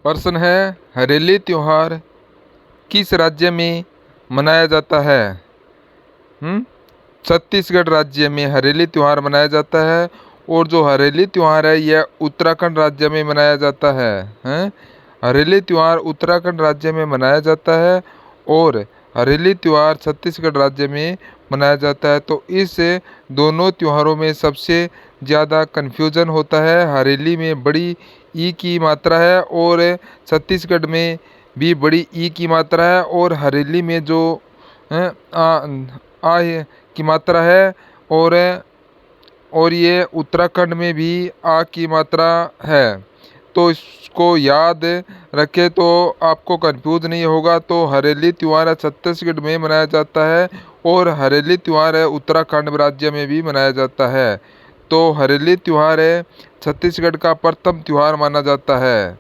प्रश्न है, हरेली त्योहार किस राज्य में मनाया जाता है? छत्तीसगढ़ राज्य में हरेली त्योहार मनाया जाता है। और जो हरेली त्योहार है यह उत्तराखंड राज्य में मनाया जाता है। हरेली त्योहार उत्तराखंड राज्य में मनाया जाता है और हरेली त्योहार छत्तीसगढ़ राज्य में मनाया जाता है। तो इस दोनों त्योहारों में सबसे ज़्यादा कन्फ्यूज़न होता है। हरेली में बड़ी ई की मात्रा है और छत्तीसगढ़ में भी बड़ी ई की मात्रा है और हरेली में जो आ की मात्रा है और ये उत्तराखंड में भी आ की मात्रा है। तो इसको याद रखें तो आपको कंफ्यूज नहीं होगा। तो हरेली त्यौहार छत्तीसगढ़ में मनाया जाता है और हरेली त्यौहार है उत्तराखंड राज्य में भी मनाया जाता है। तो हरेली त्यौहार है छत्तीसगढ़ का प्रथम त्यौहार माना जाता है।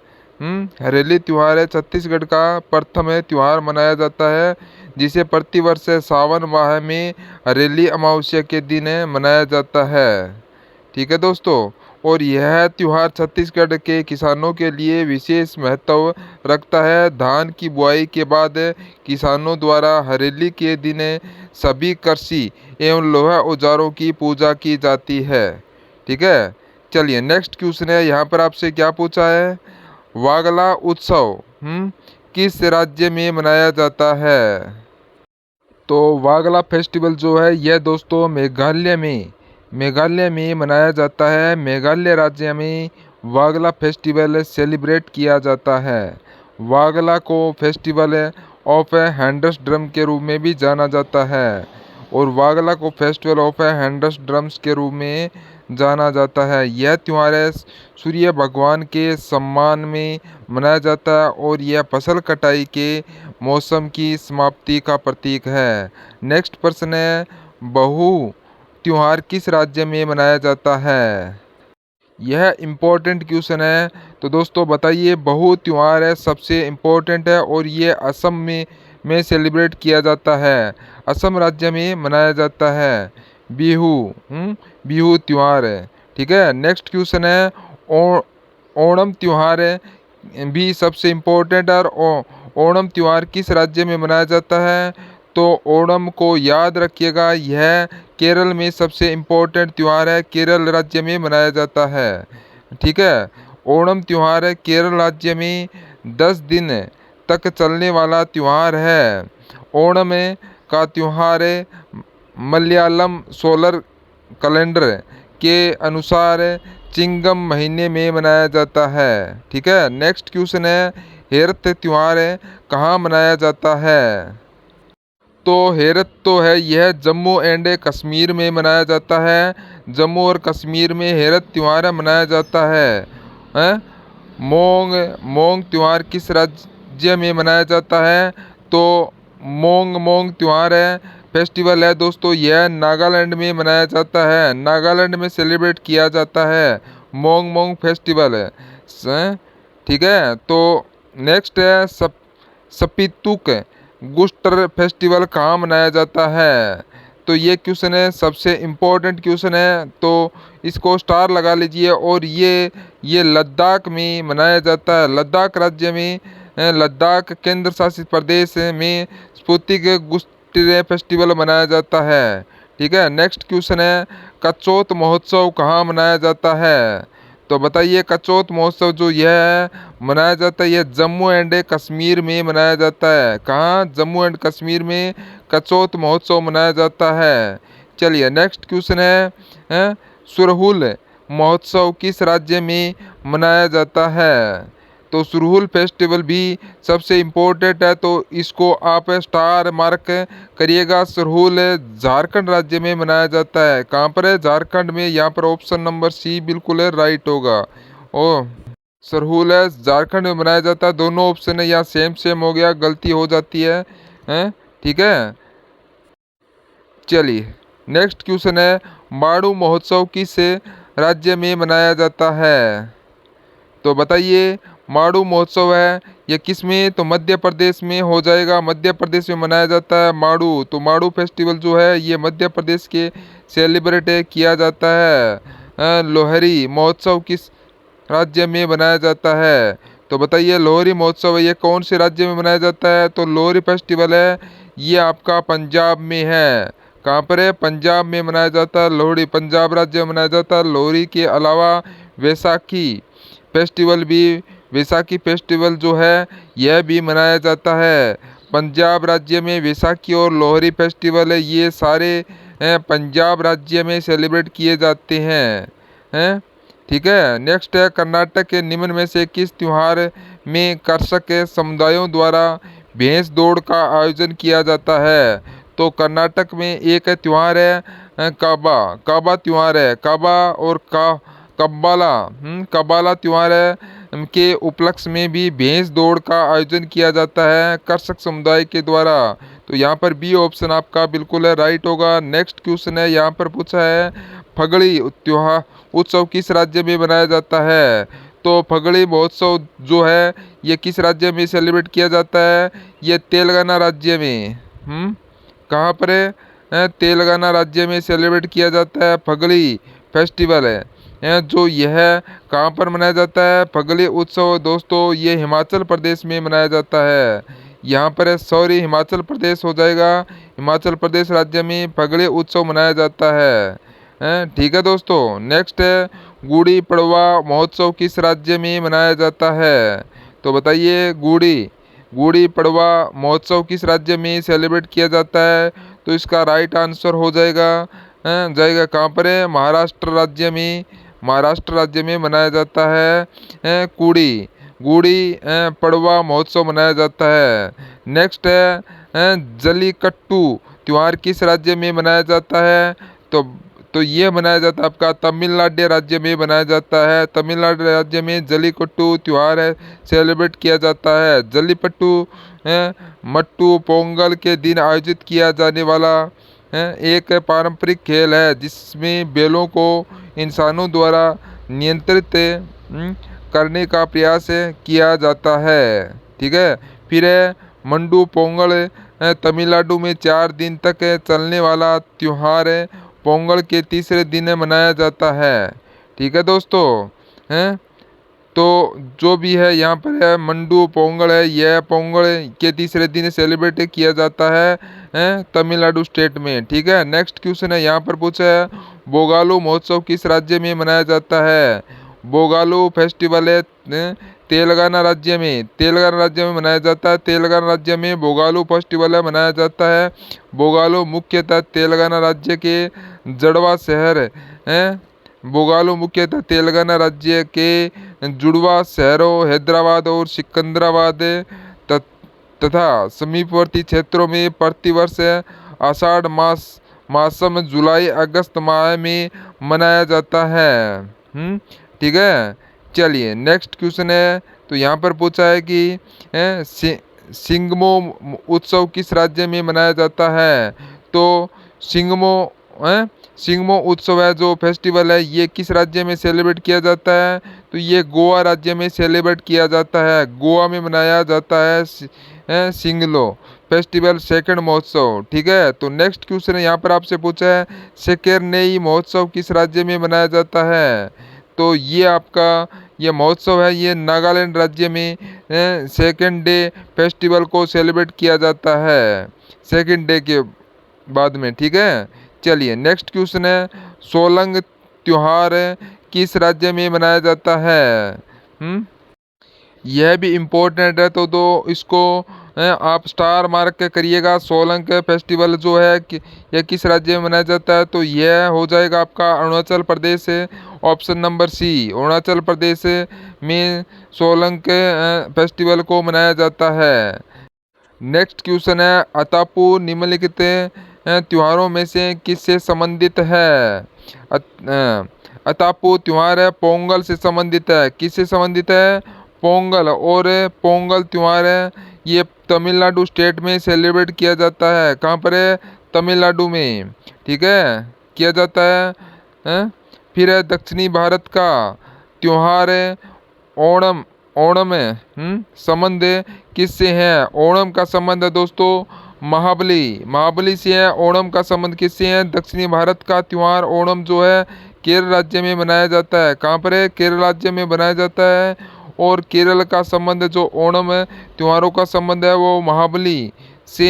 हरेली त्यौहार है छत्तीसगढ़ का प्रथम त्यौहार मनाया जाता है, जिसे प्रतिवर्ष सावन माह में हरेली अमावस्या के दिन मनाया जाता है। ठीक है दोस्तों, और यह त्यौहार छत्तीसगढ़ के किसानों के लिए विशेष महत्व रखता है। धान की बुआई के बाद किसानों द्वारा हरेली के दिन सभी कृषि एवं लोहा औजारों की पूजा की जाती है। ठीक है, चलिए नेक्स्ट क्वेश्चन है। यहाँ पर आपसे क्या पूछा है, वागला उत्सव किस राज्य में मनाया जाता है? तो वागला फेस्टिवल जो है यह दोस्तों मेघालय में मनाया जाता है। मेघालय राज्य में वागला फेस्टिवल सेलिब्रेट किया जाता है। वागला को फेस्टिवल ऑफ हैंड्स ड्रम के रूप में भी जाना जाता है और वागला को फेस्टिवल ऑफ हैंड्स ड्रम्स के रूप में जाना जाता है। यह त्यौहार सूर्य भगवान के सम्मान में मनाया जाता है और यह फसल कटाई के मौसम की समाप्ति का प्रतीक है। नेक्स्ट प्रश्न है, बहु त्योहार किस राज्य में मनाया जाता है? यह इम्पोर्टेंट क्वेश्चन है। तो दोस्तों बताइए, बहु त्योहार है सबसे इम्पोर्टेंट है और ये असम में सेलिब्रेट किया जाता है। असम राज्य में मनाया जाता है बिहू बिहू त्यौहार है। ठीक है, नेक्स्ट क्वेश्चन है, ओणम त्यौहार भी सबसे इम्पोर्टेंट है और ओणम त्यौहार किस राज्य में मनाया जाता है? तो ओणम को याद रखिएगा, यह केरल में सबसे इम्पोर्टेंट त्यौहार है, केरल राज्य में मनाया जाता है। ठीक है, ओणम त्यौहार केरल राज्य में 10 दिन तक चलने वाला त्यौहार है। ओणम का त्यौहार मलयालम सोलर कैलेंडर के अनुसार चिंगम महीने में मनाया जाता है। ठीक है, नेक्स्ट क्वेश्चन है, हेरत त्यौहार कहाँ मनाया जाता है? तो हेरत तो है यह जम्मू एंड कश्मीर में मनाया जाता है। जम्मू और कश्मीर में हेरत त्यौहार मनाया जाता है। मोंग त्यौहार किस राज्य में मनाया जाता है? तो मोंग त्यौहार फेस्टिवल है दोस्तों, यह नागालैंड में मनाया जाता है। नागालैंड में सेलिब्रेट किया जाता है मोंग फेस्टिवल ठीक है, तो नेक्स्ट है सपितुक गुस्टर फेस्टिवल कहाँ मनाया जाता है? तो ये क्वेश्चन है सबसे इम्पोर्टेंट क्वेश्चन है, तो इसको स्टार लगा लीजिए। और ये लद्दाख में मनाया जाता है। लद्दाख राज्य में लद्दाख केंद्र शासित प्रदेश में स्पुतिक गुस्टर फेस्टिवल मनाया जाता है। ठीक है, नेक्स्ट क्वेश्चन है, कचौत महोत्सव कहाँ मनाया जाता है? तो बताइए, कचौत महोत्सव जो यह है मनाया जाता है, यह जम्मू एंड कश्मीर में मनाया जाता है। कहाँ? जम्मू एंड कश्मीर में कचौत महोत्सव मनाया जाता है। चलिए नेक्स्ट क्वेश्चन है, सुरहुल महोत्सव किस राज्य में मनाया जाता है? तो सुरहुल फेस्टिवल भी सबसे इम्पोर्टेंट है, तो इसको आप स्टार मार्क करिएगा। सुरहुल झारखंड राज्य में मनाया जाता है। कहाँ पर है? झारखंड में। यहाँ पर ऑप्शन नंबर सी बिल्कुल राइट होगा। ओ सुरहुल झारखंड में मनाया जाता है। दोनों ऑप्शन है यहाँ सेम हो गया, गलती हो जाती है। ठीक है, चलिए नेक्स्ट क्वेश्चन है, माड़ू महोत्सव किस राज्य में मनाया जाता है? तो बताइए, माड़ू महोत्सव है ये किस में? तो मध्य प्रदेश में हो जाएगा। मध्य प्रदेश में मनाया जाता है माड़ू। तो माड़ू फेस्टिवल जो है ये मध्य प्रदेश के सेलिब्रेट किया जाता है। लोहरी महोत्सव किस राज्य में मनाया जाता है? तो बताइए लोहरी महोत्सव है ये कौन से राज्य में मनाया जाता है? तो लोहरी फेस्टिवल है ये आपका पंजाब में है। कहाँ पर है? पंजाब में मनाया जाता है लोहड़ी, पंजाब राज्य में मनाया जाता है। लोहड़ी के अलावा वैसाखी फेस्टिवल भी, वैसाखी फेस्टिवल जो है यह भी मनाया जाता है। पंजाब राज्य में वैसाखी और लोहरी फेस्टिवल है ये सारे पंजाब राज्य में सेलिब्रेट किए जाते हैं। ठीक है। नेक्स्ट है कर्नाटक के निम्न में से किस त्योहार में कर्षक समुदायों द्वारा भैंस दौड़ का आयोजन किया जाता है? तो कर्नाटक में एक त्योहार है काबा, काबा त्योहार है। काबा और कब्बाला कब्बाला त्योहार है के उपलक्ष्य में भी भैंस दौड़ का आयोजन किया जाता है कर्षक समुदाय के द्वारा। तो यहाँ पर बी ऑप्शन आपका बिल्कुल है राइट होगा। नेक्स्ट क्वेश्चन है, यहाँ पर पूछा है फगड़ी त्योहार उत्सव किस राज्य में मनाया जाता है? तो फगड़ी महोत्सव जो है ये किस राज्य में सेलिब्रेट किया जाता है? ये तेलंगाना राज्य में। कहाँ पर है? तेलंगाना राज्य में सेलिब्रेट किया जाता है फगड़ी फेस्टिवल है जो यह कहाँ पर मनाया जाता है? फगड़ी उत्सव दोस्तों ये हिमाचल प्रदेश में मनाया जाता है। यहाँ पर है सॉरी हिमाचल प्रदेश हो जाएगा, हिमाचल प्रदेश राज्य में फगड़ी उत्सव मनाया जाता है। ठीक है दोस्तों। नेक्स्ट है गुड़ी पड़वा महोत्सव किस राज्य में मनाया जाता है? तो बताइए गुड़ी पड़वा महोत्सव किस राज्य में सेलिब्रेट किया जाता है? तो इसका राइट आंसर हो जाएगा कहाँ पर है? महाराष्ट्र राज्य में, महाराष्ट्र राज्य में मनाया जाता है गुड़ी पड़वा महोत्सव मनाया जाता है। नेक्स्ट है जल्लीकट्टू त्योहार किस राज्य में मनाया जाता है? तो ये मनाया जाता है आपका तमिलनाडु राज्य में मनाया जाता है। तमिलनाडु राज्य में जल्लीकट्टू त्योहार है सेलिब्रेट किया जाता है। जल्लीकट्टू मट्टू पोंगल के दिन आयोजित किया जाने वाला एक पारंपरिक खेल है जिसमें बैलों को इंसानों द्वारा नियंत्रित करने का प्रयास किया जाता है। ठीक है। फिर है मंडू पोंगल तमिलनाडु में 4 दिन तक चलने वाला त्योहार है। पोंगल के तीसरे दिन मनाया जाता है। ठीक है दोस्तों। हैं तो जो भी है यहाँ पर है मंडू पोंगल है यह पोंगल के तीसरे दिन सेलिब्रेट किया जाता है तमिलनाडु स्टेट में। ठीक है। नेक्स्ट क्वेश्चन है, यहाँ पर पूछा है बोगालू महोत्सव किस राज्य में मनाया जाता है? बोगालू फेस्टिवल है तेलंगाना राज्य में, तेलंगाना राज्य में मनाया जाता है। तेलंगाना राज्य में बोगालू फेस्टिवल मनाया जाता है। बोगालू मुख्यतः तेलंगाना राज्य के जड़वा शहर है। बोगालू मुख्यतः तेलंगाना राज्य के जुड़वा शहरों हैदराबाद और सिकंदराबाद तथा समीपवर्ती क्षेत्रों में प्रतिवर्ष आषाढ़ मासम जुलाई अगस्त माह में मनाया जाता है। ठीक है। चलिए नेक्स्ट क्वेश्चन है, तो यहाँ पर पूछा है कि सिंगमो उत्सव किस राज्य में मनाया जाता है? तो सिंगमो उत्सव है जो फेस्टिवल है ये किस राज्य में सेलिब्रेट किया जाता है? तो ये गोवा राज्य में सेलिब्रेट किया जाता है। गोवा में मनाया जाता है सिंगलो फेस्टिवल सेकंड महोत्सव। ठीक है। तो नेक्स्ट क्वेश्चन है, यहाँ पर आपसे पूछा है सेकेरनेई महोत्सव किस राज्य में मनाया जाता है? तो ये आपका ये महोत्सव है ये नागालैंड राज्य में सेकेंड डे फेस्टिवल को सेलिब्रेट किया जाता है सेकेंड डे के बाद में। ठीक है। चलिए नेक्स्ट क्वेश्चन है सोलंग त्योहार किस राज्य में मनाया जाता है? यह भी इम्पोर्टेंट है तो इसको आप स्टार मार्क करिएगा। सोलंग फेस्टिवल जो है यह किस राज्य में मनाया जाता है? तो यह हो जाएगा आपका Arunachal Pradesh option number C. Arunachal Pradesh में सोलंग फेस्टिवल को मनाया जाता है। नेक्स्ट क्वेश्चन है अतापू निम्नलिखित त्योहारों में से किससे संबंधित है? अतापू त्योहार है पोंगल से संबंधित है। किससे संबंधित है? पोंगल। और पोंगल त्योहार है ये तमिलनाडु स्टेट में सेलिब्रेट किया जाता है। कहाँ पर है? तमिलनाडु में। ठीक है किया जाता है। फिर है दक्षिणी भारत का त्योहार है ओणम। ओणम संबंध किससे है? ओणम का संबंध है दोस्तों महाबली से है। ओणम का संबंध किससे है? दक्षिणी भारत का त्योहार ओणम जो है केरल राज्य में मनाया जाता है। कहाँ पर है? केरल राज्य में मनाया जाता है। और केरल का संबंध जो ओणम त्योहारों का संबंध है वो महाबली से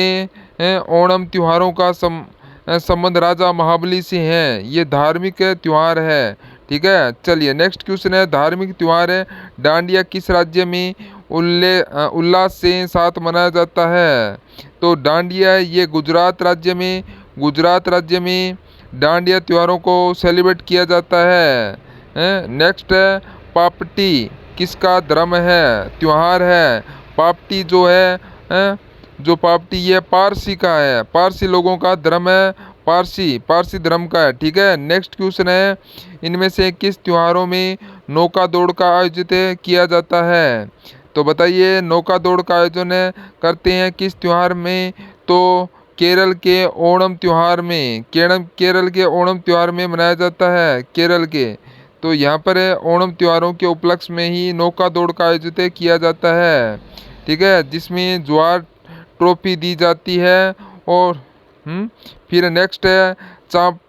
है। ओणम त्योहारों का संबंध राजा महाबली से है। ये धार्मिक त्योहार है। ठीक है, चलिए नेक्स्ट क्वेश्चन है, धार्मिक त्योहार है डांडिया किस राज्य में उल्लास से साथ मनाया जाता है? तो डांडिया ये गुजरात राज्य में डांडिया त्योहारों को सेलिब्रेट किया जाता है। नेक्स्ट है, पापटी किसका धर्म है त्योहार है? पापटी जो है जो पापटी ये पारसी का है, पारसी लोगों का धर्म है, पारसी धर्म का है। ठीक है, नेक्स्ट क्वेश्चन है, इनमें से किस त्योहारों में नौका दौड़ का आयोजित किया जाता है? तो बताइए नौका दौड़ का आयोजन करते हैं किस त्योहार में? तो केरल के ओणम त्योहार में, केरल के ओणम त्योहार में मनाया जाता है। केरल के तो यहाँ पर ओणम त्योहारों के उपलक्ष्य में ही नौका दौड़ का आयोजित किया जाता है। ठीक है, जिसमें ज्वार ट्रॉफी दी जाती है। और फिर नेक्स्ट है, चाप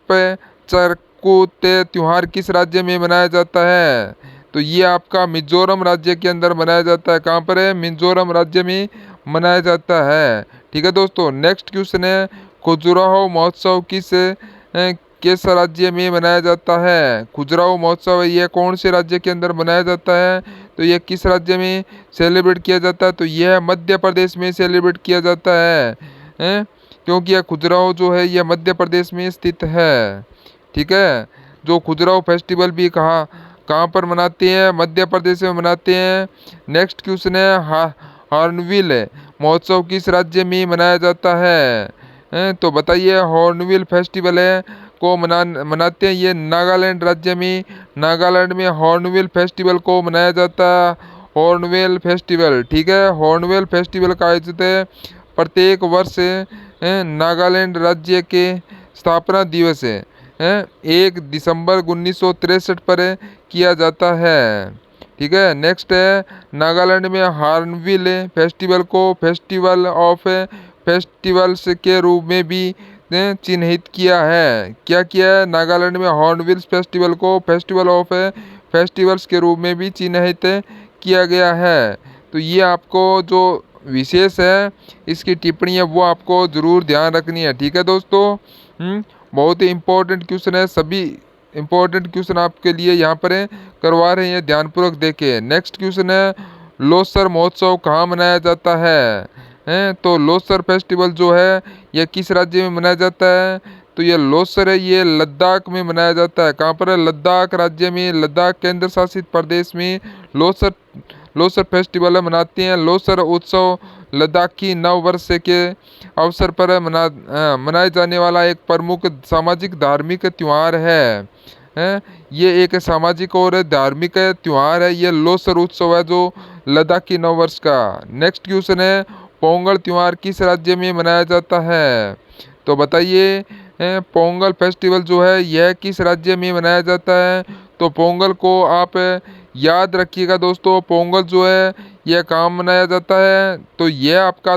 चरकूत त्योहार किस राज्य में मनाया जाता है? तो ये आपका मिजोरम राज्य के अंदर मनाया जाता है। कहाँ पर है? मिजोरम राज्य में मनाया जाता है। ठीक है दोस्तों, नेक्स्ट क्वेश्चन है, खजुराहो महोत्सव किस राज्य में मनाया जाता है? खजुराहो महोत्सव ये कौन से राज्य के अंदर मनाया जाता है? तो ये किस राज्य में सेलिब्रेट किया जाता है? तो यह मध्य प्रदेश में सेलिब्रेट किया जाता है, क्योंकि यह खजुराहो जो है यह मध्य प्रदेश में स्थित है। ठीक है, जो खजुराहो फेस्टिवल भी कहाँ पर मनाते हैं? मध्य प्रदेश में मनाते हैं। नेक्स्ट क्वेश्चन है, हॉर्नबिल महोत्सव किस राज्य में मनाया जाता है? तो बताइए हॉर्नबिल फेस्टिवल को मनाते हैं ये नागालैंड राज्य में। नागालैंड में हॉर्नबिल फेस्टिवल को मनाया जाता है, हॉर्नबिल फेस्टिवल। ठीक है, हॉर्नबिल फेस्टिवल का आयोजित प्रत्येक वर्ष नागालैंड राज्य के स्थापना दिवस 1 दिसंबर 1963 पर किया जाता है। ठीक है, नेक्स्ट है, नागालैंड में हॉर्नबिल फेस्टिवल को फेस्टिवल ऑफ फेस्टिवल्स के रूप में भी चिन्हित किया है। क्या किया है? नागालैंड में हॉर्नबिल फेस्टिवल को फेस्टिवल ऑफ फेस्टिवल्स के रूप में भी चिन्हित किया गया है। तो ये आपको जो विशेष है इसकी टिप्पणी है वो आपको ज़रूर ध्यान रखनी है। ठीक है दोस्तों, बहुत ही इम्पोर्टेंट क्वेश्चन है, सभी इम्पोर्टेंट क्वेश्चन आपके लिए यहाँ पर करवा रहे हैं, ध्यानपूर्वक देखें। नेक्स्ट क्वेश्चन है, लोसर महोत्सव कहाँ मनाया जाता है? तो लोसर फेस्टिवल जो है यह किस राज्य में मनाया जाता है? तो ये लोसर है ये लद्दाख में मनाया जाता है। कहाँ पर है? लद्दाख राज्य में, लद्दाख केंद्र शासित प्रदेश में लोसर फेस्टिवल मनाते हैं। लोसर उत्सव लद्दाखी नव वर्ष के अवसर पर मनाए जाने वाला एक प्रमुख सामाजिक धार्मिक त्योहार है। ये एक सामाजिक और धार्मिक त्योहार है, ये लोसर उत्सव है जो लद्दाखी नव वर्ष का। नेक्स्ट क्वेश्चन है, पोंगल त्योहार किस राज्य में मनाया जाता है? तो बताइए पोंगल फेस्टिवल जो है यह किस राज्य में मनाया जाता है? तो पोंगल को आप याद रखिएगा दोस्तों, पोंगल जो है यह कहाँ मनाया जाता है? तो यह आपका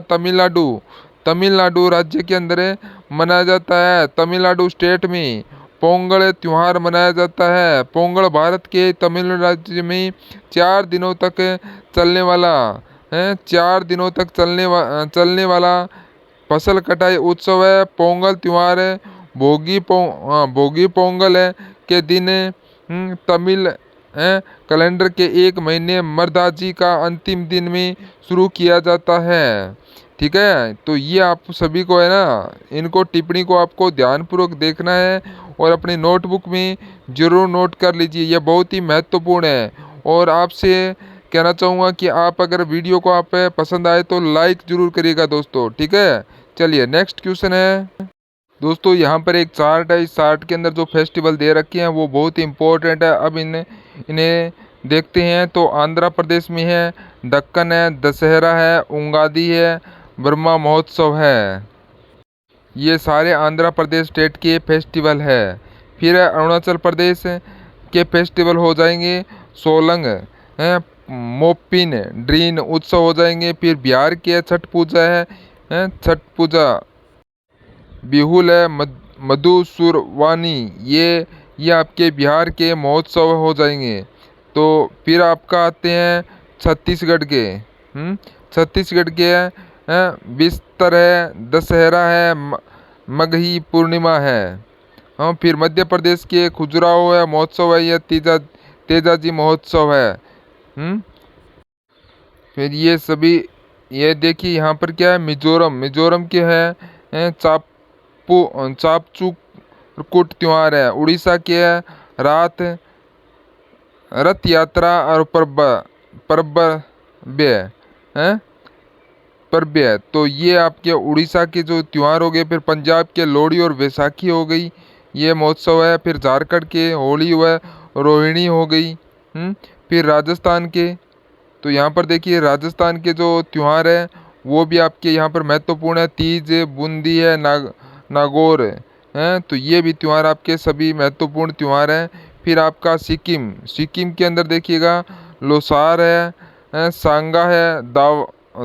तमिलनाडु राज्य के अंदर मनाया जाता है। तमिलनाडु स्टेट में पोंगल त्योहार मनाया जाता है। पोंगल भारत के तमिलनाडु राज्य में 4 दिनों तक चलने वाला 4 दिनों तक चलने वाला फसल कटाई उत्सव है। पोंगल त्योहार भोगी पोंगल के दिन तमिल कैलेंडर के 1 महीने मर्दाजी का अंतिम दिन में शुरू किया जाता है। ठीक है, तो ये आप सभी को है ना, इनको टिप्पणी को आपको ध्यानपूर्वक देखना है और अपनी नोटबुक में ज़रूर नोट कर लीजिए, यह बहुत ही महत्वपूर्ण है। और आपसे कहना चाहूँगा कि आप अगर वीडियो को आप पसंद आए तो लाइक ज़रूर करिएगा दोस्तों। ठीक है, चलिए नेक्स्ट क्वेश्चन है दोस्तों, यहाँ पर एक चार्ट है, इस चार्ट के अंदर जो फेस्टिवल दे रखे हैं वो बहुत ही इम्पोर्टेंट है। अब इन्हें देखते हैं। तो आंध्र प्रदेश में है दक्कन है, दशहरा है, उगादी है, ब्रह्मा महोत्सव है। ये सारे आंध्र प्रदेश स्टेट के फेस्टिवल है। फिर अरुणाचल प्रदेश के फेस्टिवल हो जाएंगे सोलंग है, मोपिन ड्रीन उत्सव हो जाएंगे। फिर बिहार के छठ पूजा है छठ पूजा, बिहुल है, मधुसूरवानी ये ये आपके बिहार के महोत्सव हो जाएंगे। तो फिर आपका आते हैं छत्तीसगढ़ के। छत्तीसगढ़ के बिस्तर है, दशहरा है, मगही पूर्णिमा है। हाँ, फिर मध्य प्रदेश के खजुराहो है महोत्सव है, यह तेजाजी महोत्सव है। फिर ये सभी, ये देखिए यहाँ पर क्या है, मिजोरम, मिजोरम के है चापचूकुट त्योहार है। उड़ीसा के है रात रथ यात्रा और परब्य है परब्य। तो ये आपके उड़ीसा के जो त्योहार हो गए। फिर पंजाब के लोहड़ी और बैसाखी हो गई, ये महोत्सव है। फिर झारखंड के होली हुआ, रोहिणी हो गई। फिर राजस्थान के, तो यहाँ पर देखिए राजस्थान के जो त्यौहार है वो भी आपके यहाँ पर महत्वपूर्ण है। तीज, बूंदी है, नागौर है। तो ये भी त्यौहार आपके सभी महत्वपूर्ण त्यौहार हैं। फिर आपका सिक्किम, सिक्किम के अंदर देखिएगा लोसार है, सांगा है,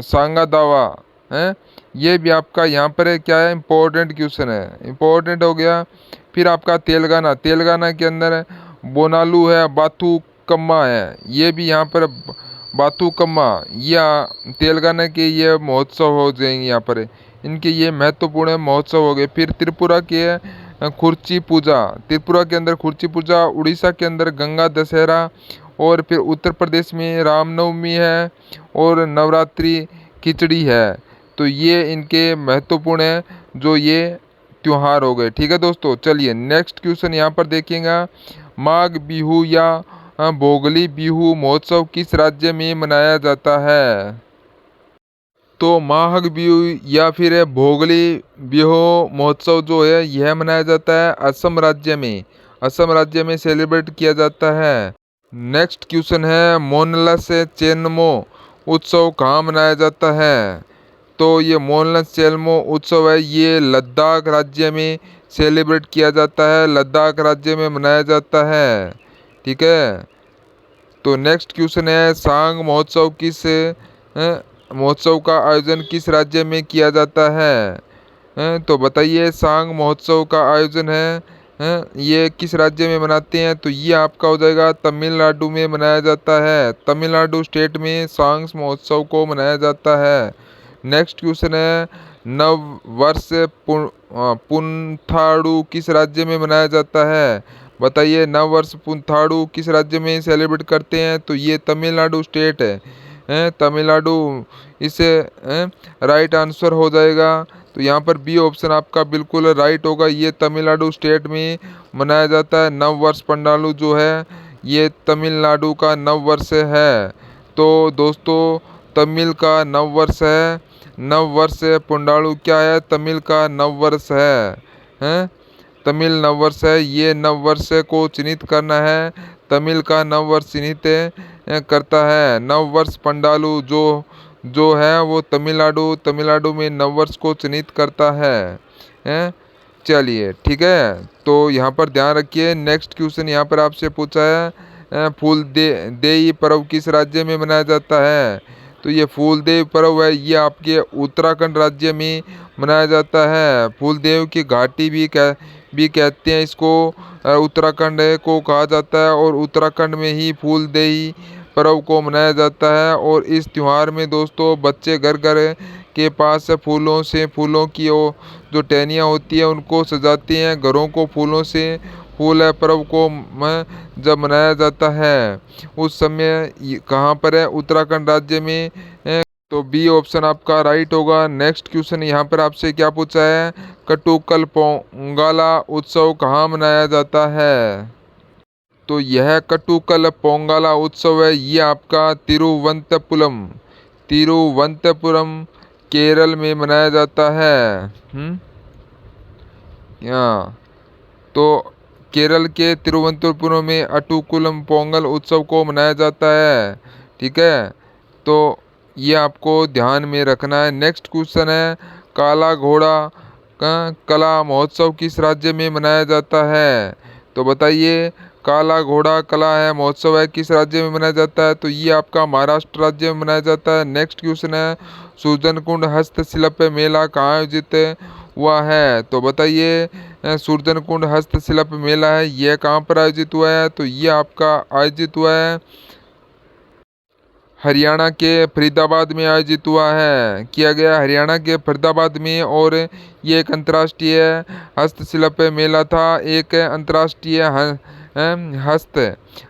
सांगा दावा है। ये भी आपका यहाँ पर है, क्या है, इम्पोर्टेंट क्वेश्चन है, इम्पोर्टेंट हो गया। फिर आपका तेलंगाना, तेलंगाना के अंदर बोनालू है, बाथू कम्मा है। ये भी यहाँ पर बाथुकम्मा, या तेलंगाना के ये महोत्सव हो जाएंगे यहाँ पर, इनके ये महत्वपूर्ण महोत्सव हो गए। फिर त्रिपुरा के खुर्ची पूजा, त्रिपुरा के अंदर खुर्ची पूजा, उड़ीसा के अंदर गंगा दशहरा, और फिर उत्तर प्रदेश में रामनवमी है और नवरात्रि खिचड़ी है। तो ये इनके महत्वपूर्ण है जो ये त्योहार हो गए। ठीक है दोस्तों, चलिए नेक्स्ट क्वेश्चन यहाँ पर देखेंगे। माघ बिहू या भोगली बिहू महोत्सव किस राज्य में मनाया जाता है? तो माघ बिहू या फिर भोगली बिहू महोत्सव जो है यह मनाया जाता है असम राज्य में, असम राज्य में सेलिब्रेट किया जाता है। नेक्स्ट क्वेश्चन है, मोनलस चेन्मो उत्सव कहाँ मनाया जाता है? तो ये मोनलस चेन्मो उत्सव है, ये लद्दाख राज्य में सेलिब्रेट किया जाता है, लद्दाख राज्य में मनाया जाता है। ठीक है। तो नेक्स्ट क्वेश्चन है, सांग महोत्सव किस महोत्सव का आयोजन किस राज्य में किया जाता है? तो बताइए, सांग महोत्सव का आयोजन ये किस राज्य में मनाते हैं? तो ये आपका हो जाएगा तमिलनाडु में मनाया जाता है, तमिलनाडु स्टेट में सांग महोत्सव को मनाया जाता है। नेक्स्ट क्वेश्चन है, नव वर्ष पुंथाडु किस राज्य में मनाया जाता है? बताइए, नव वर्ष पुंथाडु किस राज्य में सेलिब्रेट करते हैं? तो ये तमिलनाडु स्टेट है, तमिलनाडु इसे राइट आंसर हो जाएगा। तो यहाँ पर बी ऑप्शन आपका बिल्कुल राइट होगा, ये तमिलनाडु स्टेट में मनाया जाता है। नव वर्ष पंडालू जो है ये तमिलनाडु का नव वर्ष है। तो दोस्तों, तमिल का नव वर्ष है, नव वर्ष पुंडालू क्या है? तमिल का नव वर्ष है, तमिल नव वर्ष है। ये नव वर्ष को चिन्हित करना है, तमिल का नव वर्ष चिन्हित करता है। नव वर्ष पंडालू जो है वो तमिलनाडु में नव वर्ष को चिन्हित करता है। चलिए ठीक है, तो यहाँ पर ध्यान रखिए। नेक्स्ट क्वेश्चन यहाँ पर आपसे पूछा है, फूलदेई पर्व किस राज्य में मनाया जाता है? तो ये फूलदेव पर्व है, ये आपके उत्तराखंड राज्य में मनाया जाता है। फूलदेव की घाटी भी कहते हैं इसको, उत्तराखंड को कहा जाता है, और उत्तराखंड में ही फूलदेई पर्व को मनाया जाता है। और इस त्यौहार में दोस्तों बच्चे घर घर के पास फूलों की जो टहनियाँ होती है उनको सजाते हैं, घरों को फूलों से फूल पर्व को जब मनाया जाता है उस समय कहाँ पर है? उत्तराखंड राज्य में। तो बी ऑप्शन आपका राइट होगा। नेक्स्ट क्वेश्चन यहाँ पर आपसे क्या पूछा है, कटुक्कल पोंगला उत्सव कहाँ मनाया जाता है? तो यह कटुक्कल पोंगला उत्सव है, ये आपका तिरुवनंतपुरम केरल में मनाया जाता है। यहाँ तो केरल के तिरुवनंतपुरम में अटुकुलम पोंगल उत्सव को मनाया जाता है। ठीक है, तो ये आपको ध्यान में रखना है। नेक्स्ट क्वेश्चन है, काला घोड़ा का कला महोत्सव किस राज्य में मनाया जाता है? तो बताइए, काला घोड़ा कला है महोत्सव है किस राज्य में मनाया जाता है? तो ये आपका महाराष्ट्र राज्य में मनाया जाता है। नेक्स्ट क्वेश्चन है, सूजन कुंड हस्तशिल्प मेला कहाँ आयोजित हुआ है? तो बताइए, सूरजन कुंड हस्तशिल्प मेला है, यह कहाँ पर आयोजित हुआ है? तो ये आपका आयोजित हुआ है हरियाणा के फरीदाबाद में आयोजित हुआ है, किया गया हरियाणा के फरीदाबाद में। और ये एक अंतर्राष्ट्रीय हस्तशिल्प मेला था, एक अंतर्राष्ट्रीय हस्त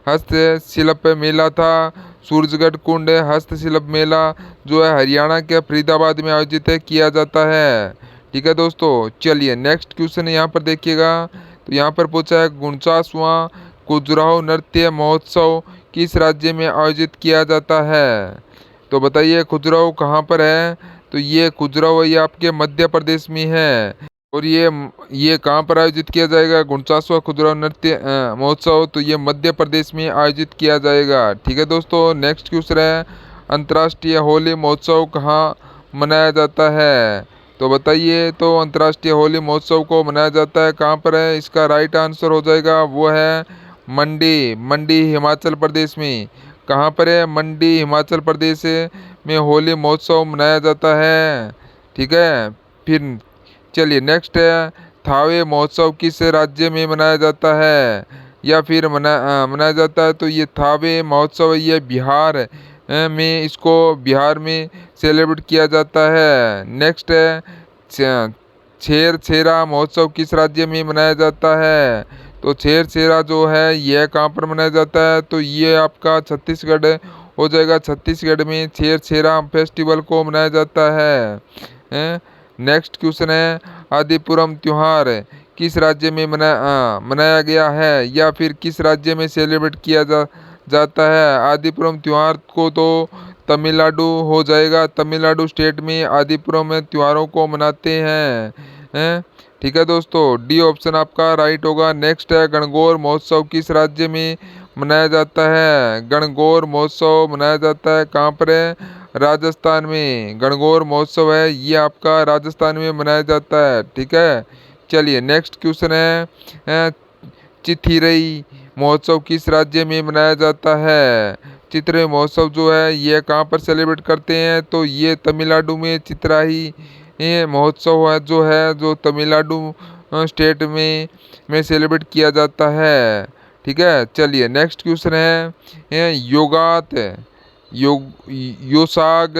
हस्तशिल्प मेला था। सूरजगढ़ कुंड हस्तशिल्प मेला जो है हरियाणा के फरीदाबाद में आयोजित किया जाता है। ठीक है दोस्तों, चलिए नेक्स्ट क्वेश्चन यहाँ पर देखिएगा। तो यहाँ पर पूछा है 49वां खजुराहो नृत्य महोत्सव किस राज्य में आयोजित किया जाता है? तो बताइए खजुराहो कहाँ पर है? तो ये खजुराहो ये आपके मध्य प्रदेश में है। और ये कहाँ पर आयोजित किया जाएगा 49वां खजुराहो नृत्य महोत्सव? तो ये मध्य प्रदेश में आयोजित किया जाएगा। ठीक है दोस्तों, नेक्स्ट क्वेश्चन है अंतर्राष्ट्रीय होली महोत्सव कहाँ मनाया जाता है? तो बताइए, तो अंतर्राष्ट्रीय होली महोत्सव को मनाया जाता है कहाँ पर है? इसका राइट आंसर हो जाएगा वो है मंडी हिमाचल प्रदेश में। कहाँ पर है? मंडी हिमाचल प्रदेश में होली महोत्सव मनाया जाता है। ठीक है, फिर चलिए नेक्स्ट है थावे महोत्सव किस राज्य में मनाया जाता है या फिर मनाया जाता है? तो ये थावे महोत्सव ये बिहार में, इसको बिहार में सेलिब्रेट किया जाता है। नेक्स्ट है छेरा महोत्सव किस राज्य में मनाया जाता है? तो छेरा जो है यह कहाँ पर मनाया जाता है? तो ये आपका छत्तीसगढ़ हो जाएगा। छत्तीसगढ़ में छेरा फेस्टिवल को मनाया जाता है। नेक्स्ट क्वेश्चन है आदिपुरम त्योहार किस राज्य में मनाया गया है या फिर किस राज्य में सेलिब्रेट किया जाता है? आदिपुरम त्योहार को तो तमिलनाडु हो जाएगा। तमिलनाडु स्टेट में आदिपुरम में त्योहारों को मनाते हैं। ठीक है दोस्तों, डी ऑप्शन आपका राइट होगा। नेक्स्ट है गणगौर महोत्सव किस राज्य में मनाया जाता है? गणगौर महोत्सव मनाया जाता है कहाँ पर है? राजस्थान में गणगौर महोत्सव है ये आपका राजस्थान में मनाया जाता है। ठीक है, चलिए नेक्स्ट क्वेश्चन है चिथिरई महोत्सव किस राज्य में मनाया जाता है? चिथिरई महोत्सव जो है ये कहाँ पर सेलिब्रेट करते हैं? तो ये तमिलनाडु में चिथिराई ये महोत्सव है जो तमिलनाडु स्टेट में सेलिब्रेट किया जाता है। ठीक है, चलिए नेक्स्ट क्वेश्चन है योसाग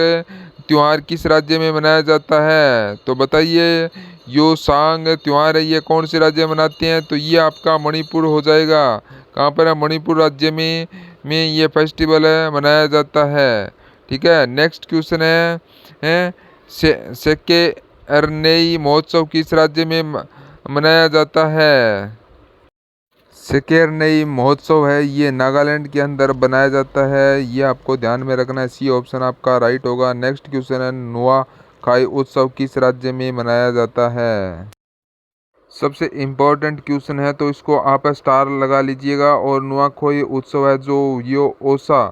त्योहार किस राज्य में मनाया जाता है? तो बताइए, योसांग त्योहार है ये कौन से राज्य में मनाते हैं? तो ये आपका मणिपुर हो जाएगा। कहाँ पर है? मणिपुर राज्य में ये फेस्टिवल है मनाया जाता है। ठीक है, नेक्स्ट क्वेश्चन है सेकेरनेई महोत्सव किस राज्य में मनाया जाता है? सेकेरनेई महोत्सव है ये नागालैंड के अंदर बनाया जाता है, ये आपको ध्यान में रखना है। सी ऑप्शन आपका राइट होगा। नेक्स्ट क्वेश्चन है नुआखाई उत्सव किस राज्य में मनाया जाता है? सबसे इम्पोर्टेंट क्वेश्चन है तो इसको आप स्टार लगा लीजिएगा। और नुआखाई उत्सव है जो ये ओसा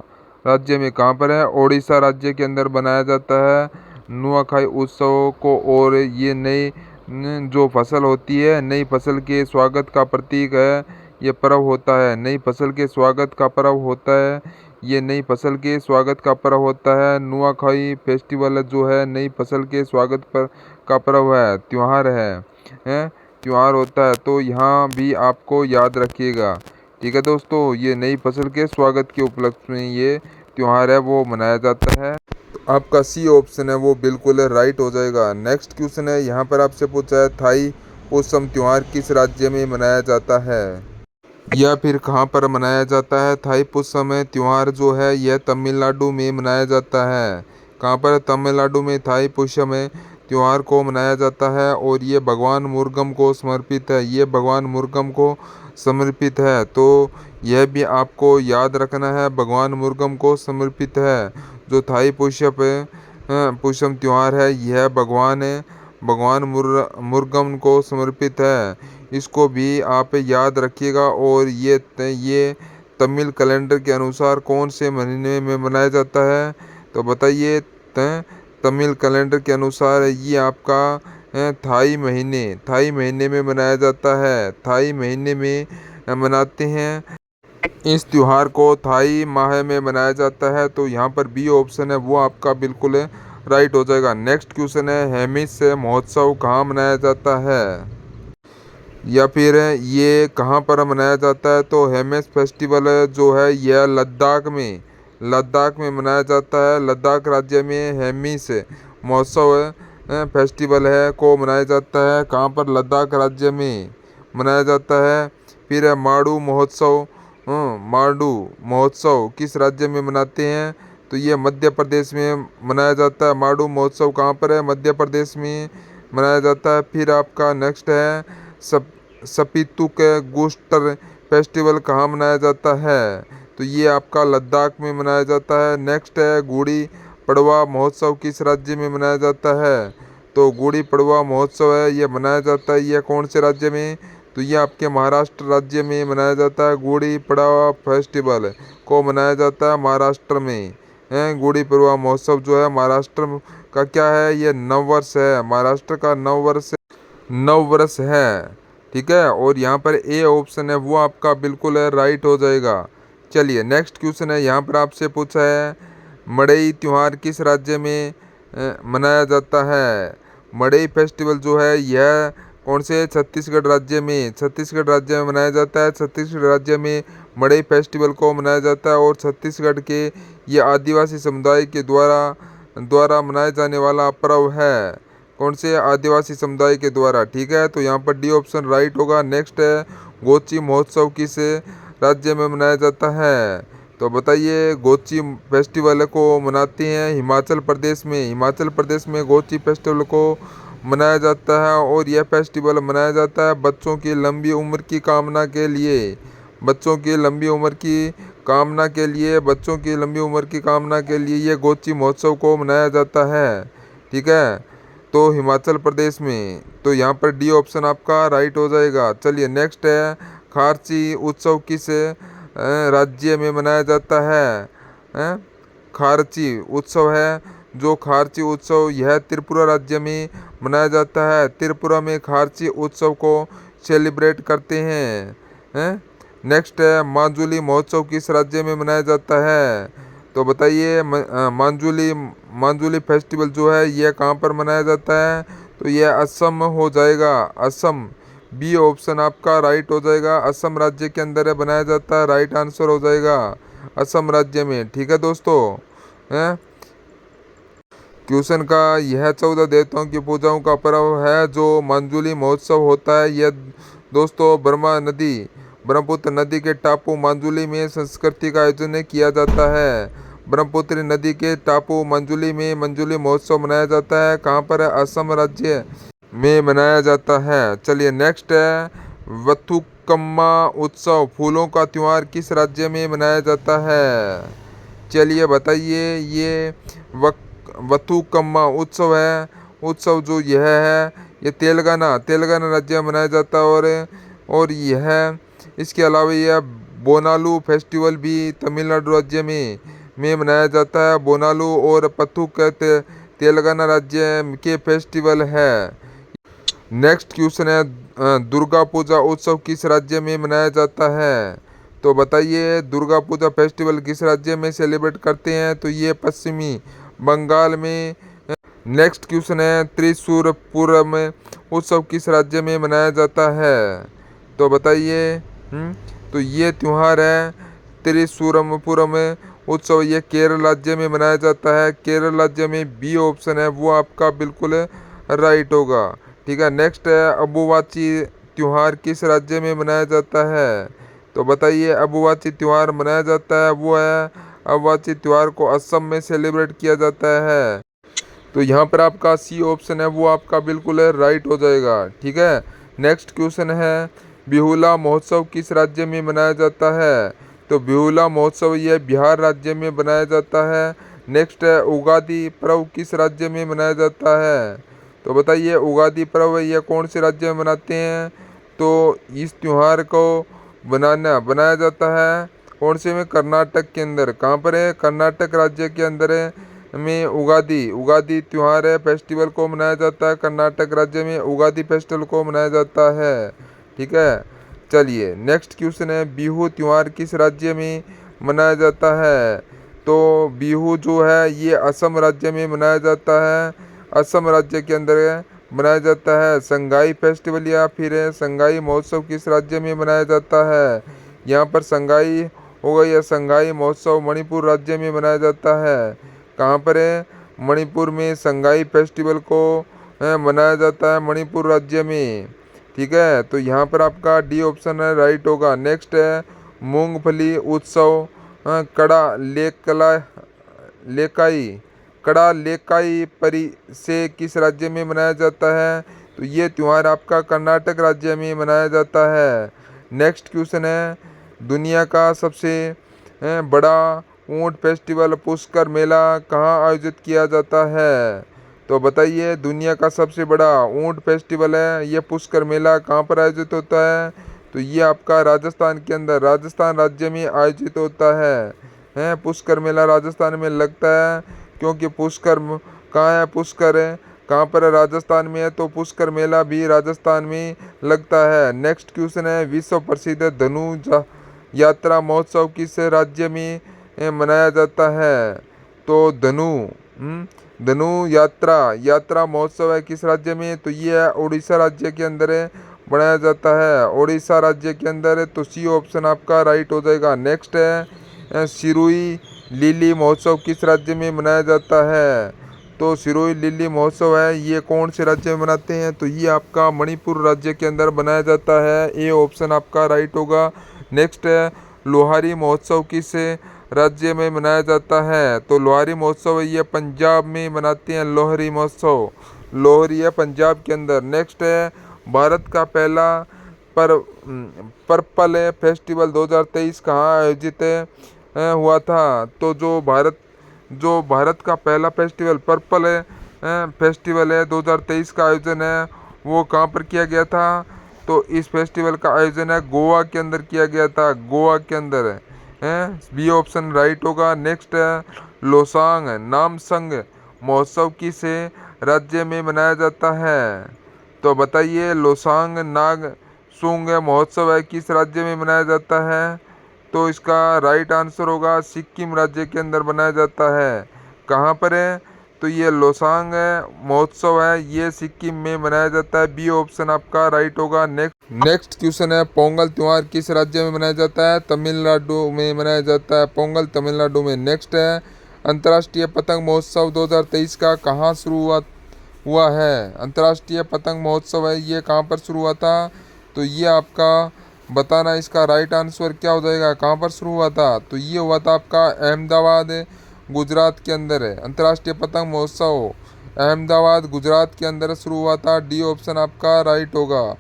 राज्य में कहाँ पर है? ओडिशा राज्य के अंदर बनाया जाता है नुआखाई उत्सव को। और ये नई जो फसल होती है, नई फसल के स्वागत का प्रतीक है ये पर्व होता है। नई फसल के स्वागत का पर्व होता है, ये नई फसल के स्वागत का पर्व होता है। नुआखाई फेस्टिवल जो है नई फसल के स्वागत पर का पर्व है, त्योहार है त्योहार होता है। तो यहाँ भी आपको याद रखिएगा। ठीक है दोस्तों, ये नई फसल के स्वागत के उपलक्ष्य में ये त्योहार है वो मनाया जाता है। आपका सी ऑप्शन है वो बिल्कुल राइट हो जाएगा। नेक्स्ट क्वेश्चन है यहाँ पर आपसे पूछा है थाई पुसम त्योहार किस राज्य में मनाया जाता है या फिर कहाँ पर मनाया जाता है? थाई पुसम त्योहार जो है यह तमिलनाडु में मनाया जाता है। कहाँ पर? तमिलनाडु में थाई पुसम त्योहार को मनाया जाता है और ये भगवान मुरुगन को समर्पित है। ये भगवान मुरुगन को समर्पित है, तो यह भी आपको याद रखना है, भगवान मुरुगन को समर्पित है। जो थाई पुसम त्योहार है यह भगवान मुरुगन को समर्पित है, इसको भी आप याद रखिएगा। और ये तमिल कैलेंडर के अनुसार कौन से महीने में मनाया जाता है? तो बताइए, तमिल कैलेंडर के अनुसार ये आपका थाई महीने में मनाया जाता है। थाई महीने में मनाते हैं इस त्योहार को, थाई माह में मनाया जाता है। तो यहाँ पर बी ऑप्शन है वो आपका बिल्कुल राइट हो जाएगा। नेक्स्ट क्वेश्चन है हेमिस महोत्सव कहाँ मनाया जाता है? या फिर ये कहाँ पर मनाया जाता है, तो हेमेस फेस्टिवल जो है यह लद्दाख में मनाया जाता है। लद्दाख राज्य में हेमिस महोत्सव फेस्टिवल है को मनाया जाता है। कहाँ पर? लद्दाख राज्य में मनाया जाता है। फिर है माड़ू महोत्सव। माड़ू महोत्सव किस राज्य में मनाते हैं, तो ये मध्य प्रदेश में मनाया जाता है। माड़ू महोत्सव कहाँ पर है? मध्य प्रदेश में मनाया जाता है। फिर आपका नेक्स्ट है सपीतुक गूस्टर फेस्टिवल कहाँ मनाया जाता है, तो ये आपका लद्दाख में मनाया जाता है। नेक्स्ट है गुड़ी पड़वा महोत्सव किस राज्य में मनाया जाता है, तो गुड़ी पड़वा महोत्सव है ये मनाया जाता है, ये कौन से राज्य में, तो ये आपके महाराष्ट्र राज्य में मनाया जाता है। गुड़ी पड़वा फेस्टिवल को मनाया जाता है महाराष्ट्र में। गुड़ी पड़वा महोत्सव जो है महाराष्ट्र का क्या है, ये नववर्ष है, महाराष्ट्र का नववर्ष है। ठीक है, और यहाँ पर ए ऑप्शन है वो आपका बिल्कुल राइट हो जाएगा। चलिए नेक्स्ट क्वेश्चन है, यहाँ पर आपसे पूछा है मड़ई त्योहार किस राज्य में मनाया जाता है। मड़ई फेस्टिवल जो है यह कौन से छत्तीसगढ़ राज्य में मनाया जाता है। छत्तीसगढ़ राज्य में मड़ई फेस्टिवल को मनाया जाता है, और छत्तीसगढ़ के ये आदिवासी समुदाय के द्वारा मनाए जाने वाला पर्व है। कौन से? आदिवासी समुदाय के द्वारा। ठीक है, तो यहाँ पर डी ऑप्शन राइट होगा। नेक्स्ट है गोची महोत्सव किस राज्य में मनाया जाता है, तो बताइए। गोची फेस्टिवल को मनाते हैं हिमाचल प्रदेश में गोची फेस्टिवल को मनाया जाता है, और यह फेस्टिवल मनाया जाता है बच्चों की लंबी उम्र की कामना के लिए। बच्चों की लंबी उम्र की कामना के लिए ये गोची महोत्सव को मनाया जाता है। ठीक है, तो हिमाचल प्रदेश में, तो यहाँ पर डी ऑप्शन आपका राइट हो जाएगा। चलिए नेक्स्ट है खारची उत्सव किस राज्य में मनाया जाता है। खारची उत्सव है जो खारची उत्सव यह त्रिपुरा राज्य में मनाया जाता है। त्रिपुरा में खारची उत्सव को सेलिब्रेट करते हैं। नेक्स्ट है माजुली महोत्सव किस राज्य में मनाया जाता है, तो बताइए। माजुली फेस्टिवल जो है यह कहाँ पर मनाया जाता है, तो यह असम हो जाएगा। असम, बी ऑप्शन आपका राइट हो जाएगा। असम राज्य के अंदर बनाया जाता है, राइट आंसर हो जाएगा असम राज्य में। ठीक है दोस्तों, हैं क्वेश्चन का यह 14 देवताओं की पूजाओं का पर्व है जो माजुली महोत्सव होता है। यह दोस्तों ब्रह्मपुत्र नदी के टापू माजुली में संस्कृति का आयोजन किया जाता है। ब्रह्मपुत्र नदी के टापू माजुली में माजुली महोत्सव मनाया जाता है। कहाँ पर है? असम राज्य में मनाया जाता है। चलिए नेक्स्ट है बथुकम्मा उत्सव फूलों का त्योहार किस राज्य में मनाया जाता है। चलिए बताइए, ये बथुकम्मा उत्सव जो यह है ये तेलंगाना राज्य में मनाया जाता है, और यह इसके अलावा यह बोनालू फेस्टिवल भी तमिलनाडु राज्य में मनाया जाता है। बोनालू और पथुक तेलंगाना राज्य के फेस्टिवल है। नेक्स्ट क्वेश्चन है दुर्गा पूजा उत्सव किस राज्य में मनाया जाता है, तो बताइए। दुर्गा पूजा फेस्टिवल किस राज्य में सेलिब्रेट करते हैं, तो ये पश्चिमी बंगाल में। नेक्स्ट क्वेश्चन है त्रिशूरपुरम उत्सव किस राज्य में मनाया जाता है, तो बताइए। तो ये त्योहार है त्रिशूरपुरम उत्सव, ये केरल राज्य में मनाया जाता है। केरल राज्य में बी ऑप्शन है वो आपका बिल्कुल राइट होगा। ठीक है, नेक्स्ट है अबुवाची त्योहार किस राज्य में मनाया जाता है, तो बताइए। अबुवाची त्योहार मनाया जाता है वो है, अबुवाची त्योहार को असम में सेलिब्रेट किया जाता है। तो यहाँ पर आपका सी ऑप्शन है वो आपका बिल्कुल राइट हो जाएगा। ठीक है, नेक्स्ट क्वेश्चन है बिहुला महोत्सव किस राज्य में मनाया जाता है, तो बिहुला महोत्सव यह बिहार राज्य में मनाया जाता है। नेक्स्ट है उगादी पर्व किस राज्य में मनाया जाता है, तो बताइए। उगादी पर्व यह कौन से राज्य में मनाते हैं, तो इस त्योहार को बनाया जाता है कौन से में? कर्नाटक के अंदर। कहाँ पर है? कर्नाटक राज्य के अंदर में उगादी त्योहार है, फेस्टिवल को मनाया जाता है। कर्नाटक राज्य में उगादी फेस्टिवल को मनाया जाता है। ठीक है, चलिए नेक्स्ट क्वेश्चन है बिहू त्योहार किस राज्य में मनाया जाता है, तो बिहू जो है ये असम राज्य में मनाया जाता है। असम राज्य के अंदर मनाया जाता है? संगाई फेस्टिवल या फिर संगाई महोत्सव किस राज्य में मनाया जाता है? यहाँ पर संगाई होगा या संगाई महोत्सव मणिपुर राज्य में मनाया जाता है। कहाँ पर है? मणिपुर में संगाई फेस्टिवल को मनाया जाता है मणिपुर राज्य में। ठीक है, तो यहाँ पर आपका डी ऑप्शन है राइट होगा। नेक्स्ट है मूंगफली उत्सव कड़ा लेकाई कड़ा लेकाई परी से किस राज्य में मनाया जाता है? तो ये त्यौहार आपका कर्नाटक राज्य में मनाया जाता है। नेक्स्ट क्वेश्चन है दुनिया का सबसे बड़ा ऊंट फेस्टिवल पुष्कर मेला कहाँ आयोजित किया जाता है? तो बताइए दुनिया का सबसे बड़ा ऊंट फेस्टिवल है ये पुष्कर मेला कहाँ पर आयोजित होता है? तो ये आपका राजस्थान के अंदर राजस्थान राज्य में आयोजित होता है। पुष्कर मेला राजस्थान में लगता है क्योंकि पुष्कर कहाँ है? पुष्कर कहाँ पर है? राजस्थान में है, तो पुष्कर मेला भी राजस्थान में लगता है। नेक्स्ट क्वेश्चन है विश्व प्रसिद्ध धनु यात्रा महोत्सव किस राज्य में मनाया जाता है? तो धनु यात्रा महोत्सव है किस राज्य में? तो ये है उड़ीसा राज्य के अंदर मनाया जाता है। उड़ीसा राज्य के अंदर है, तो सी ऑप्शन आपका राइट हो जाएगा। नेक्स्ट है सिरोही लिली महोत्सव किस राज्य में मनाया जाता है? तो सिरोही लिली महोत्सव है ये कौन से राज्य में मनाते हैं? तो ये आपका मणिपुर राज्य के अंदर बनाया जाता है। ए ऑप्शन आपका राइट होगा। नेक्स्ट है लोहारी महोत्सव किस राज्य में मनाया जाता है? तो लोहारी महोत्सव ये पंजाब में मनाते हैं। लोहरी महोत्सव लोहरी है पंजाब के अंदर। नेक्स्ट है भारत का पहला पर्पल फेस्टिवल 2023 कहाँ आयोजित हुआ था? तो जो भारत का पहला फेस्टिवल पर्पल फेस्टिवल है 2023 का आयोजन है वो कहाँ पर किया गया था? तो इस फेस्टिवल का आयोजन है गोवा के अंदर किया गया था। गोवा के अंदर है बी ऑप्शन राइट होगा। नेक्स्ट है लोसांग नामसंग महोत्सव किस राज्य में मनाया जाता है? तो बताइए लोसांग नागसुंग महोत्सव है किस राज्य में मनाया जाता है? तो इसका राइट आंसर होगा सिक्किम राज्य के अंदर मनाया जाता है। कहाँ पर है? तो ये लोसांग महोत्सव है ये सिक्किम में मनाया जाता है। बी ऑप्शन आपका राइट होगा। नेक्स्ट क्वेश्चन है पोंगल त्योहार किस राज्य में मनाया जाता है? तमिलनाडु में मनाया जाता है पोंगल तमिलनाडु में। नेक्स्ट है अंतर्राष्ट्रीय पतंग महोत्सव 2023 का कहाँ शुरुआत हुआ है? अंतर्राष्ट्रीय पतंग महोत्सव है ये कहाँ पर शुरू हुआ था? तो ये आपका बताना इसका राइट आंसर क्या हो जाएगा। कहाँ पर शुरू हुआ था? तो ये हुआ था आपका अहमदाबाद गुजरात के अंदर है। अंतर्राष्ट्रीय पतंग महोत्सव अहमदाबाद गुजरात के अंदर शुरू हुआ था। डी ऑप्शन आपका राइट होगा।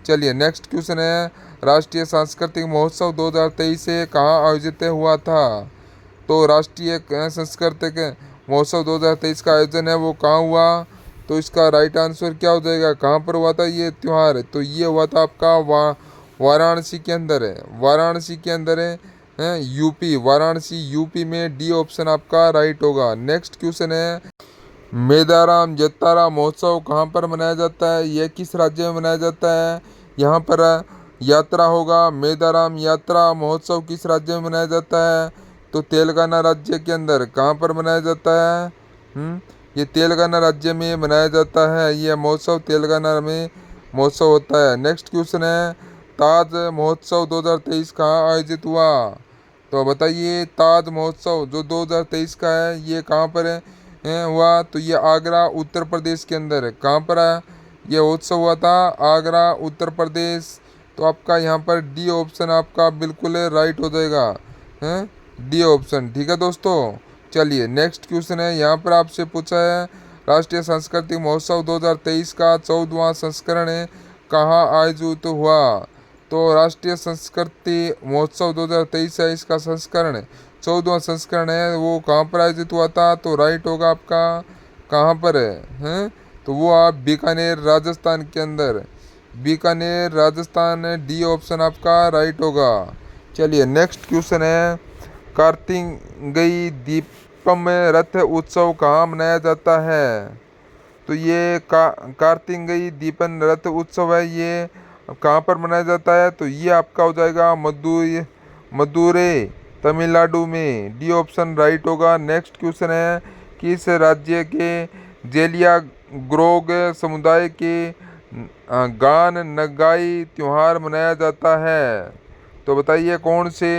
चलिए नेक्स्ट क्वेश्चन है राष्ट्रीय सांस्कृतिक महोत्सव 2023 से कहाँ आयोजित हुआ था? तो राष्ट्रीय सांस्कृतिक महोत्सव 2023 का आयोजन है वो कहाँ हुआ? तो इसका राइट आंसर क्या हो जाएगा? कहाँ पर हुआ था ये त्यौहार? तो ये हुआ था आपका वाराणसी के अंदर है। वाराणसी के अंदर है यूपी वाराणसी यूपी में। डी ऑप्शन आपका राइट होगा। नेक्स्ट क्वेश्चन है मेदाराम जत्तारा महोत्सव कहाँ पर मनाया जाता है? यह किस राज्य में मनाया जाता है? यहाँ पर यात्रा होगा। मेदाराम यात्रा महोत्सव किस राज्य में मनाया जाता है? तो तेलंगाना राज्य के अंदर। कहाँ पर मनाया जाता है? ये तेलंगाना राज्य में मनाया जाता है। यह महोत्सव तेलंगाना में महोत्सव होता है। नेक्स्ट क्वेश्चन है ताज महोत्सव 2023 कहाँ आयोजित हुआ? तो बताइए ताज महोत्सव जो 2023 का है ये कहाँ पर हुआ? तो ये आगरा उत्तर प्रदेश के अंदर है। कहाँ पर यह उत्सव हुआ था? आगरा उत्तर प्रदेश। तो आपका यहाँ पर डी ऑप्शन आपका बिल्कुल राइट हो जाएगा। D option. ठीक है दोस्तों। चलिए नेक्स्ट क्वेश्चन है यहाँ पर आपसे पूछा है राष्ट्रीय सांस्कृतिक महोत्सव 2023 का 14वां संस्करण कहाँ आयोजित हुआ? तो राष्ट्रीय संस्कृति महोत्सव 2023 है इसका संस्करण 14वां संस्करण है वो कहाँ पर आयोजित हुआ था? तो राइट होगा आपका कहाँ पर है? तो वो आप बीकानेर राजस्थान के अंदर। बीकानेर राजस्थान। डी ऑप्शन आपका राइट होगा। चलिए नेक्स्ट क्वेश्चन है कार्तिकेय दीपम रथ उत्सव कहाँ मनाया जाता है? तो ये कार्तिकेय दीपन रथ उत्सव है ये कहाँ पर मनाया जाता है? तो ये आपका हो जाएगा मदुरै तमिलनाडु में। डी ऑप्शन राइट होगा। नेक्स्ट क्वेश्चन है किस राज्य के ग्रोग समुदाय के गान नगाई त्योहार मनाया जाता है। तो बताइए कौन से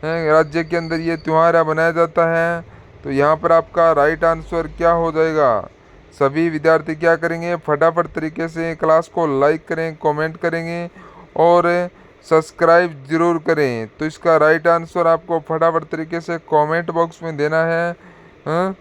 राज्य के अंदर ये त्योहार मनाया जाता है। तो यहाँ पर आपका राइट आंसर क्या हो जाएगा। सभी विद्यार्थी क्या करेंगे, फटाफट तरीके से क्लास को लाइक करें, कमेंट करेंगे और सब्सक्राइब जरूर करें। तो इसका राइट आंसर आपको फटाफट तरीके से कमेंट बॉक्स में देना है। हाँ?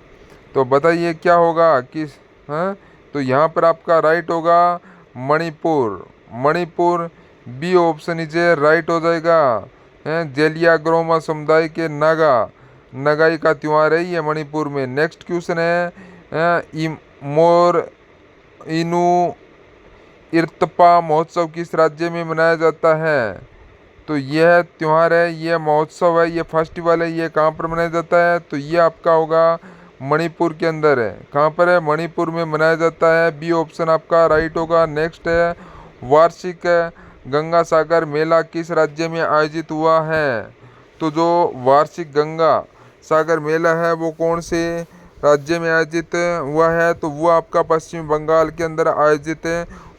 तो बताइए क्या होगा किस। हाँ? तो यहाँ पर आपका राइट होगा Manipur. Manipur B option is right हो जाएगा। जेलिया ग्रोमा समुदाय के नगाई का त्योहार है ये मणिपुर में। नेक्स्ट क्वेश्चन है मोर इनु इर्तपा महोत्सव किस राज्य में मनाया जाता है। तो यह त्योहार है, यह महोत्सव है, ये फेस्टिवल है, ये कहाँ पर मनाया जाता है। तो ये आपका होगा मणिपुर के अंदर है। कहाँ पर है, मणिपुर में मनाया जाता है। बी ऑप्शन आपका राइट होगा। नेक्स्ट है वार्षिक गंगा सागर मेला किस राज्य में आयोजित हुआ है। तो जो वार्षिक गंगा सागर मेला है वो कौन से राज्य में आयोजित हुआ है। तो वो आपका पश्चिम बंगाल के अंदर आयोजित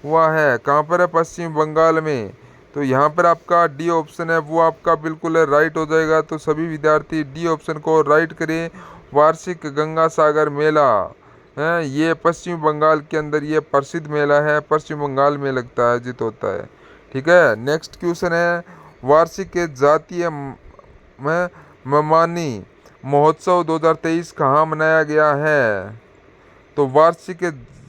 हुआ है। कहाँ पर है, पश्चिम बंगाल में। तो यहाँ पर आपका डी ऑप्शन है वो आपका बिल्कुल राइट हो जाएगा। तो सभी विद्यार्थी डी ऑप्शन को राइट करें। वार्षिक गंगा सागर मेला है ये पश्चिम बंगाल के अंदर ये प्रसिद्ध मेला है, पश्चिम बंगाल में लगता है, आयोजित होता है। ठीक है। नेक्स्ट क्वेश्चन है वार्षिक जातीय ममानी महोत्सव 2023 कहाँ मनाया गया है। तो वार्षिक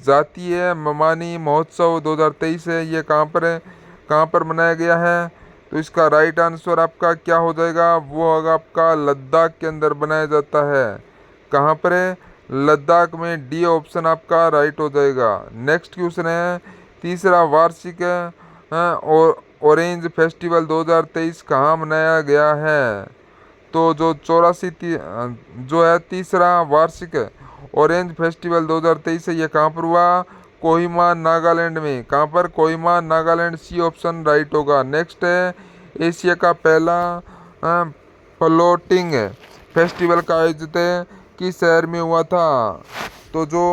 जातीय ममानी महोत्सव 2023 है ये कहाँ पर है, कहाँ पर मनाया गया है। तो इसका राइट आंसर आपका क्या हो जाएगा, वो होगा आपका लद्दाख के अंदर बनाया जाता है। कहाँ पर है, लद्दाख में। डी ऑप्शन आपका राइट हो जाएगा। नेक्स्ट क्वेश्चन है तीसरा वार्षिक और ऑरेंज फेस्टिवल 2023 कहाँ मनाया गया है। तो जो 84 जो है तीसरा वार्षिक ऑरेंज फेस्टिवल 2023 है ये कहाँ पर हुआ, कोहिमा नागालैंड में। कहाँ पर, Kohima Nagaland. C option right होगा। नेक्स्ट है एशिया का पहला फ्लोटिंग फेस्टिवल का आयोजित किस शहर में हुआ था। तो जो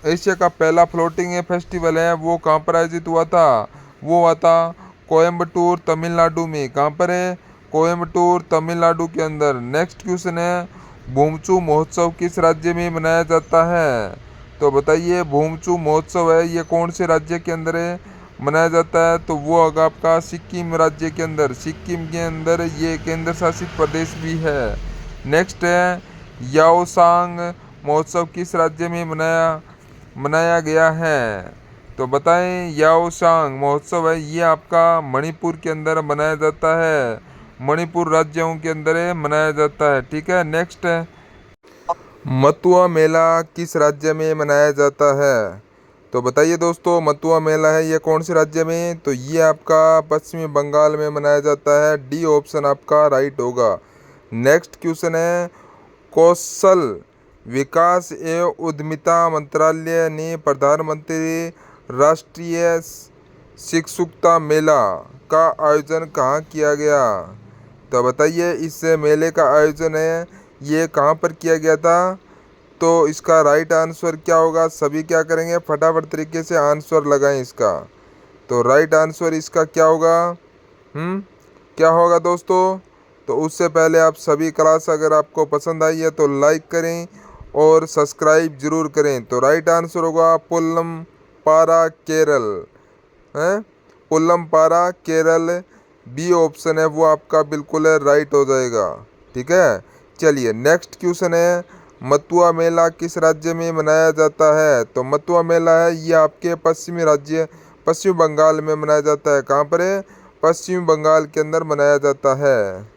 एशिया का पहला फ्लोटिंग फेस्टिवल है वो कहाँ पर आयोजित हुआ था, वो हुआ था कोयम्बटूर तमिलनाडु में। कहाँ पर है, कोयम्बटूर तमिलनाडु के अंदर। नेक्स्ट क्वेश्चन है भूमचू महोत्सव किस राज्य में मनाया जाता है। तो बताइए भूमचू महोत्सव है ये कौन से राज्य के अंदर है मनाया जाता है। तो वो होगा आपका सिक्किम राज्य के अंदर। सिक्किम के अंदर ये केंद्र शासित प्रदेश भी है। नेक्स्ट है याओसांग महोत्सव किस राज्य में मनाया गया है। तो बताएं याओसांग महोत्सव है ये आपका मणिपुर के अंदर मनाया जाता है। मणिपुर राज्यों के अंदर मनाया जाता है। ठीक है। नेक्स्ट है मतुआ मेला किस राज्य में मनाया जाता है। तो बताइए दोस्तों मतुआ मेला है ये कौन से राज्य में। तो ये आपका पश्चिमी बंगाल में मनाया जाता है। डी ऑप्शन आपका राइट होगा। नेक्स्ट क्वेश्चन है कौशल विकास एवं उद्यमिता मंत्रालय ने प्रधानमंत्री राष्ट्रीय शिक्षुता मेला का आयोजन कहाँ किया गया। तो बताइए इस मेले का आयोजन है ये कहाँ पर किया गया था। तो इसका राइट आंसर क्या होगा, सभी क्या करेंगे, फटाफट तरीके से आंसर लगाएं इसका। तो राइट आंसर इसका क्या होगा, क्या होगा दोस्तों। तो उससे पहले आप सभी क्लास अगर आपको पसंद आई है तो लाइक करें और सब्सक्राइब जरूर करें। तो राइट आंसर होगा पुल्लम पारा केरल है, पुल्लम पारा केरल। बी ऑप्शन है वो आपका बिल्कुल राइट हो जाएगा। ठीक है। चलिए नेक्स्ट क्वेश्चन है मतुआ मेला किस राज्य में मनाया जाता है। तो मतुआ मेला है ये आपके पश्चिमी राज्य पश्चिम बंगाल में मनाया जाता है। कहाँ पर है, पश्चिम बंगाल के अंदर मनाया जाता है।